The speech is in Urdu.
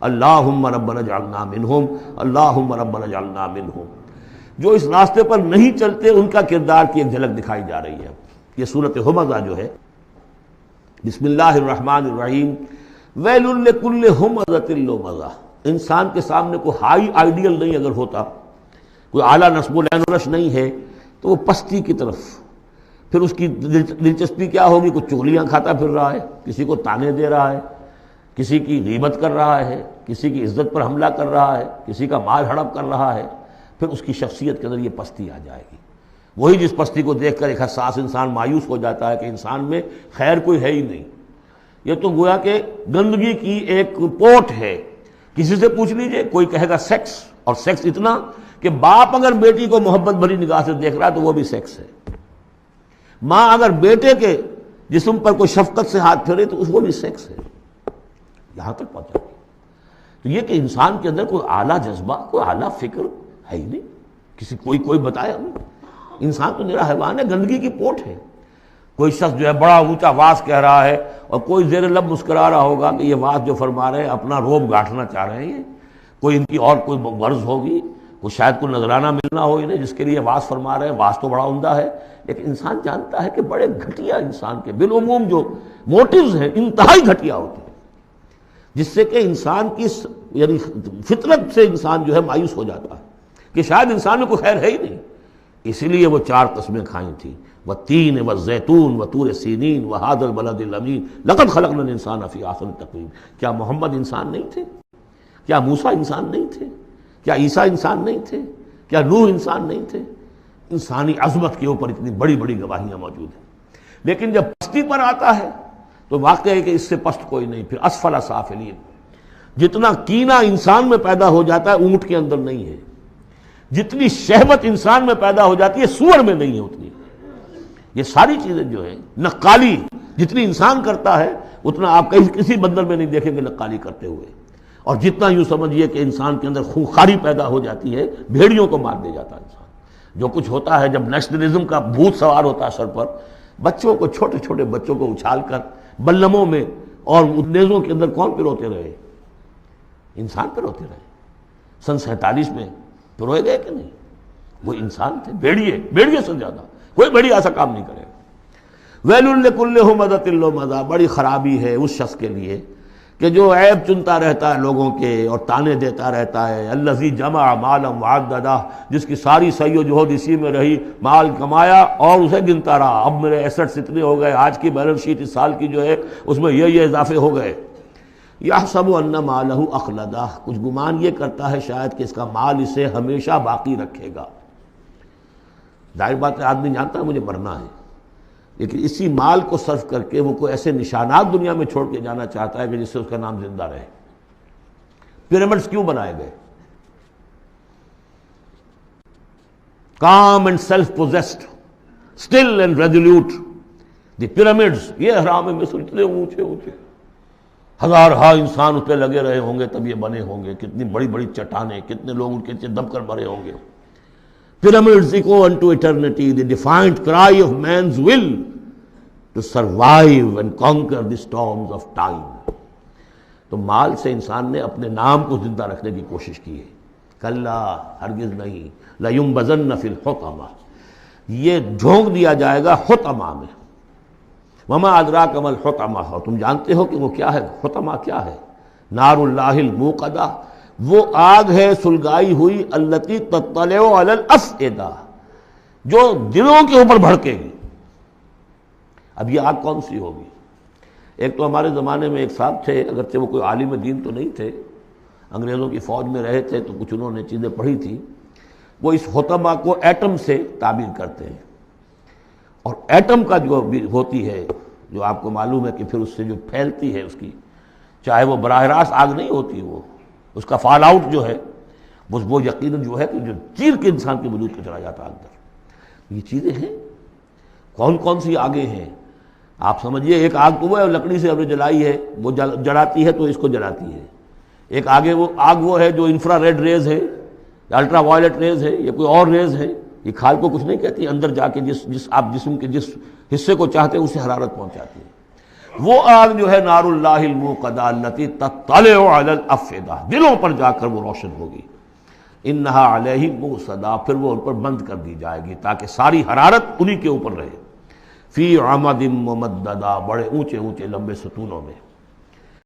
اللہم ربنا اجعلنا منہم، اللہم ربنا اجعلنا منہم۔ جو اس راستے پر نہیں چلتے ان کا کردار کی ایک جھلک دکھائی جا رہی ہے۔ یہ سورۃ ہمزہ جو ہے، بسم اللہ الرحمن الرحیم، ویل لکل ہمزۃ لمزہ، انسان کے سامنے کوئی ہائی آئیڈیل نہیں اگر ہوتا، کوئی اعلیٰ نصب و لین و نش نہیں ہے، تو وہ پستی کی طرف، پھر اس کی دلچسپی کیا ہوگی؟ کوئی چغلیاں کھاتا پھر رہا ہے، کسی کو تانے دے رہا ہے، کسی کی غیبت کر رہا ہے، کسی کی عزت پر حملہ کر رہا ہے، کسی کا مال ہڑپ کر رہا ہے، پھر اس کی شخصیت کے اندر یہ پستی آ جائے گی۔ وہی جس پستی کو دیکھ کر ایک حساس انسان مایوس ہو جاتا ہے کہ انسان میں خیر کوئی ہے ہی نہیں، یہ تو گویا کہ گندگی کی ایک پوٹ ہے۔ کسی سے پوچھ لیجئے، کوئی کہے گا سیکس، اور سیکس اتنا کہ باپ اگر بیٹی کو محبت بھری نگاہ سے دیکھ رہا ہے تو وہ بھی سیکس ہے، ماں اگر بیٹے کے جسم پر کوئی شفقت سے ہاتھ پھیرے تو وہ بھی سیکس ہے، یہاں تک پہنچا۔ تو یہ کہ انسان کے اندر کوئی اعلیٰ جذبہ، کوئی اعلیٰ فکر ہے ہی نہیں، کسی کوئی بتایا نہیں۔ انسان تو میرا حیوان ہے، گندگی کی پوٹ ہے۔ کوئی شخص جو ہے بڑا اونچا واز کہہ رہا ہے اور کوئی زیر لب مسکرا رہا ہوگا کہ یہ واز جو فرما رہے ہیں اپنا روب گاٹھنا چاہ رہے ہیں، کوئی ان کی اور کوئی غرض ہوگی، وہ شاید کوئی نذرانہ ملنا ہو انہیں جس کے لیے واز فرما رہے ہیں۔ واز تو بڑا عمدہ ہے، لیکن انسان جانتا ہے کہ بڑے گھٹیا انسان کے بالعموم جو موٹیوز ہیں انتہائی گھٹیا ہوتے ہیں، جس سے کہ انسان کی یعنی فطرت سے انسان جو ہے مایوس ہو جاتا ہے کہ شاید انسان میں کوئی خیر ہے ہی نہیں۔ اسی لیے وہ 4 قسمیں کھائی تھیں، والتین والزیتون وطور سینین وہذا البلد الامین لقد خلقنا الانسان فی احسن تقویم۔ کیا محمد انسان نہیں تھے؟ کیا موسیٰ انسان نہیں تھے؟ کیا عیسیٰ انسان نہیں تھے؟ کیا نوح انسان نہیں تھے؟ انسانی عظمت کے اوپر اتنی بڑی بڑی گواہیاں موجود ہیں، لیکن جب پستی پر آتا ہے تو واقع ہے کہ اس سے پست کوئی نہیں۔ پھر اسفل سافلین، جتنا کینہ انسان میں پیدا ہو جاتا ہے اونٹ کے اندر نہیں ہے، جتنی شہوت انسان میں پیدا ہو جاتی ہے سور میں نہیں ہے اتنی۔ یہ ساری چیزیں جو ہیں، نقالی جتنی انسان کرتا ہے اتنا آپ کسی بندر میں نہیں دیکھیں گے نقالی کرتے ہوئے، اور جتنا یوں سمجھیے کہ انسان کے اندر خونخواری پیدا ہو جاتی ہے، بھیڑیوں کو مار دے جاتا ہے انسان۔ جو کچھ ہوتا ہے جب نیشنلزم کا بھوت سوار ہوتا ہے سر پر، بچوں کو، چھوٹے چھوٹے بچوں کو اچھال کر بلموں میں اور نیزوں کے اندر کون پروتے رہے؟ انسان پروتے رہے۔ سن 47 میں پروئے گئے کہ نہیں؟ وہ انسان تھے، بھیڑیے سے زیادہ کوئی بھیڑیا ایسا کام نہیں کرے گا۔ ویل لکل ہمزۃ لمزہ، بڑی خرابی ہے اس شخص کے لیے کہ جو عیب چنتا رہتا ہے لوگوں کے اور تانے دیتا رہتا ہے۔ الذی جمع مالا وعددہ، جس کی ساری سعی و جہد اسی میں رہی، مال کمایا اور اسے گنتا رہا، اب میرے ایسٹس اتنے ہو گئے، آج کی بیلنس شیٹ اس سال کی جو ہے اس میں یہ اضافے ہو گئے۔ یحسب ان مالہ اخلدہ، کچھ گمان یہ کرتا ہے شاید کہ اس کا مال اسے ہمیشہ باقی رکھے گا۔ ظاہر بات ہے آدمی جانتا ہے مجھے مرنا ہے، لیکن اسی مال کو صرف کر کے وہ کوئی ایسے نشانات دنیا میں چھوڑ کے جانا چاہتا ہے کہ جس سے اس کا نام زندہ رہے۔ پیرامڈز کیوں بنائے گئے؟ calm and self-possessed, still and resolute. The pyramids، یہ اہرام مصر اتنے اونچے اونچے، ہزارہا انسان اس پہ لگے رہے ہوں گے تب یہ بنے ہوں گے، کتنی بڑی بڑی چٹانیں، کتنے لوگ ان کے نیچے دب کر مرے ہوں گے۔ Pyramids echo unto eternity, the defiant cry of man's will to survive and conquer the storms of time۔ تو مال سے انسان نے اپنے نام کو زندہ رکھنے کی کوشش کی ہے۔ کلا، ہرگز نہیں، لَيُنبَذَنَّ فِي الْحُطَمَةِ، یہ جھونک دیا جائے گا حطمہ میں۔ وَمَا أَدْرَاكَ مَا الْحُطَمَةُ، اور تم جانتے ہو کہ وہ کیا ہے؟ حطمہ کیا ہے؟ نار اللہ الموقدہ، وہ آگ ہے سلگائی ہوئی، التی تطلع علی الافئدہ، جو دلوں کے اوپر بھڑکے گی۔ اب یہ آگ کون سی ہوگی؟ ایک تو ہمارے زمانے میں ایک صاحب تھے، اگرچہ وہ کوئی عالم دین تو نہیں تھے، انگریزوں کی فوج میں رہے تھے تو کچھ انہوں نے چیزیں پڑھی تھی، وہ اس حطمہ کو ایٹم سے تعبیر کرتے ہیں، اور ایٹم کا جو بھی ہوتی ہے، جو آپ کو معلوم ہے کہ پھر اس سے جو پھیلتی ہے اس کی، چاہے وہ براہ راست آگ نہیں ہوتی، وہ اس کا فال آؤٹ جو ہے وہ یقیناً جو ہے کہ جو چیر کے انسان کے وجود کو چلا جاتا ہے اندر۔ یہ چیزیں ہیں، کون کون سی آگیں ہیں آپ سمجھیے۔ ایک آگ تو وہ ہے لکڑی سے ہم نے جلائی ہے، وہ جلاتی ہے تو اس کو جلاتی ہے۔ ایک آگ وہ ہے جو انفرا ریڈ ریز ہے، الٹرا وائلٹ ریز ہے، یا کوئی اور ریز ہے، یہ کھال کو کچھ نہیں کہتی، اندر جا کے جس آپ جسم کے جس حصے کو چاہتے ہیں اسے حرارت پہنچاتی ہے۔ وہ آگ جو ہے نار اللہ الموقدہ التی تطلع علی الافئدہ، دلوں پر جا کر وہ روشن ہوگی، انہا علیہم موصدہ، پھر وہ ان پر بند کر دی جائے گی تاکہ ساری حرارت انہی کے اوپر رہے، فی عمد ممددہ، بڑے اونچے اونچے لمبے ستونوں میں۔